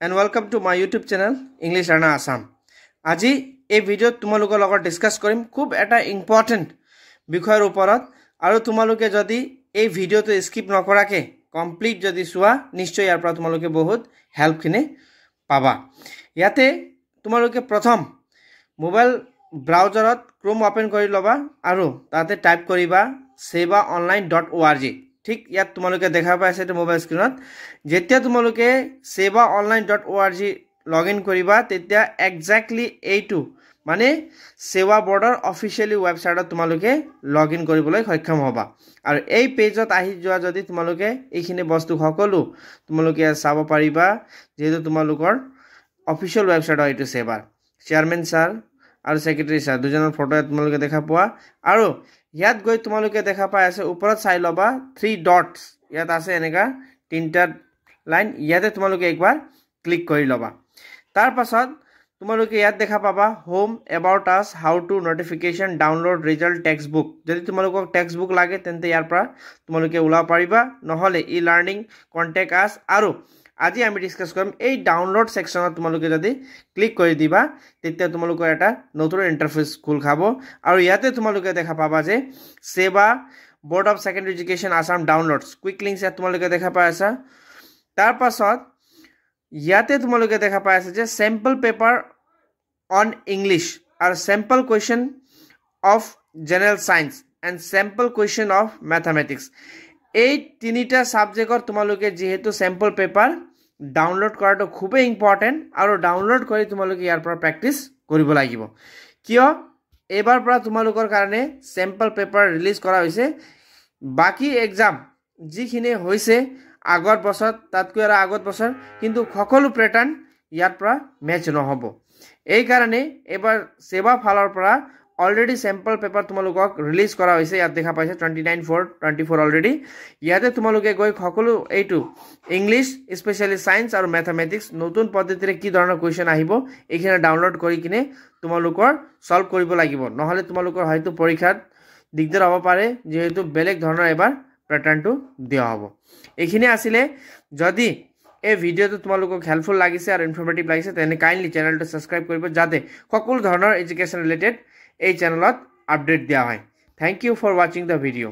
and welcome to my YouTube channel English Learner Assam. আজি এই ভিডিওত তোমালোকৰ লগত ডিসকাস কৰিম খুব এটা ইম্পৰ্টেন্ট বিষয়ৰ ওপৰত আৰু তোমালোকে যদি এই ভিডিওটো স্কিপ নকৰাকে কমপ্লিট যদি চোৱা নিশ্চয় ইয়াৰ পৰা তোমালোকে বহুত হেল্প খিনি পাবা। ইয়াতে তোমালোকে প্ৰথম মোবাইল ব্ৰাউজাৰত ক্ৰোম ওপেন কৰি লবা আৰু তাতে টাইপ কৰিবা sevaonline.org। ঠিক ইয়াত তোমালোকে দেখা পাইছে এটা মোবাইল স্ক্ৰিনত যেতিয়া তোমালোকে sevaonline.org লগইন কৰিবা তেতিয়া এক্স্যাক্টলি এইটো মানে সেৱা বৰ্ডৰ অফিচিয়ালি ওয়েবসাইটত তোমালোকে লগইন কৰিবলৈ সক্ষম হ'বা আৰু এই পেজত আহি যোৱা যদি তোমালোকে এইখিনি বস্তু সকলো তোমালোকে চাব পাৰিবা যেহেতু তোমালোকৰ অফিচিয়াল ওয়েবসাইট হয় এইটো সেৱাৰ চেয়াৰম্যান স্যাৰ আৰু সেক্ৰেটাৰী স্যাৰ দুজনৰ ফটো তোমালোকে দেখা পোৱা আৰু ইয়াত গৈ তোমালোকে দেখা পাই আছে ওপৰত চাই লবা 3 ডটস ইয়াত আছে এনেকা তিনটা লাইন ইয়াতে তোমালোকে একবাৰ ক্লিক কৰি লবা তাৰ পাছত তোমালোকে ইয়াত দেখা পাবা হোম এবাউট আস how to notification download result text book যদি তোমালোকক টেক্সট বুক লাগে তেন্তে ইয়াৰ পৰা তোমালোকে উলাব পাৰিবা নহলে ই লাৰ্নিং কন্টেক্ট আস আৰু আজি আমি ডিসকাস কৰিম এই ডাউনলোড সেকশনত তোমালোকে যদি ক্লিক কৰি দিবা তেতিয়া তোমালোকৰ এটা নতুন ইন্টাৰফেস খোল খাব আৰু ইয়াতে তোমালোকে দেখা পাবা যে সেৱা board of secondary education Assam downloads quick links ইয়াত তোমালোকে দেখা পাই আছা তাৰ পাছত ইয়াতে তোমালোকে দেখা পাই আছে যে স্যাম্পল পেপাৰ অন ইংলিশ আৰু sample question of general science and sample question of mathematics এই তিনিটা সাবজেক্টৰ তোমালোকে যেহেতু স্যাম্পল পেপাৰ ডাউনলোড কৰাটো খুবেই ইম্পৰ্টেন্ট আৰু ডাউনলোড কৰি তোমালোকে ইয়াৰ পৰা প্ৰেক্টিস কৰিব লাগিব কিয় এবাৰ পৰা তোমালোকৰ কাৰণে স্যাম্পল পেপাৰ ৰিলিজ কৰা হৈছে বাকি এক্সাম যিখিনি হৈছে আগৰ বছৰ তাতকৈ আৰু আগৰ বছৰ কিন্তু সকলো প্যাটাৰ্ন ইয়াৰ পৰা মেচ নহব এই কাৰণে এবাৰ সেৱা ফালৰ পৰা অলৰেডি স্যাম্পল পেপাৰ তোমালোকক ৰিলিজ কৰা হৈছে ইয়াত দেখা পাইছে 29/4/24 অলৰেডি ইয়াতে তোমালোকে গৈ সকলো এইটো ইংলিশ স্পেশালি সায়েন্স আৰু ম্যাথমেটিক্স নতুন পদ্ধতিৰে কি ধৰণৰ কোৱেশ্চন আহিব এইখিনি ডাউনলোড কৰি কিনে তোমালোকৰ সলভ কৰিব লাগিব নহলে তোমালোকৰ হয়তো পৰীক্ষাত দিগদাৰ হ'ব পাৰে যেহেতু বেলেগ ধৰণৰ এবাৰ প্যাটাৰ্নটো দিয়া হ'ব এইখিনি আছিল যদি এই ভিডিওটো তোমালোকক হেল্পফুল লাগিছে আৰু ইনফৰমেটিভ লাগিছে তেনে কাইন্ডলি চেনেলটো সাবস্ক্ৰাইব কৰিব যাতে সকলো ধৰণৰ এডুকেশন ৰিলেটেড এই চেনেলত আপডেট দিয়া হয় thank you for watching the video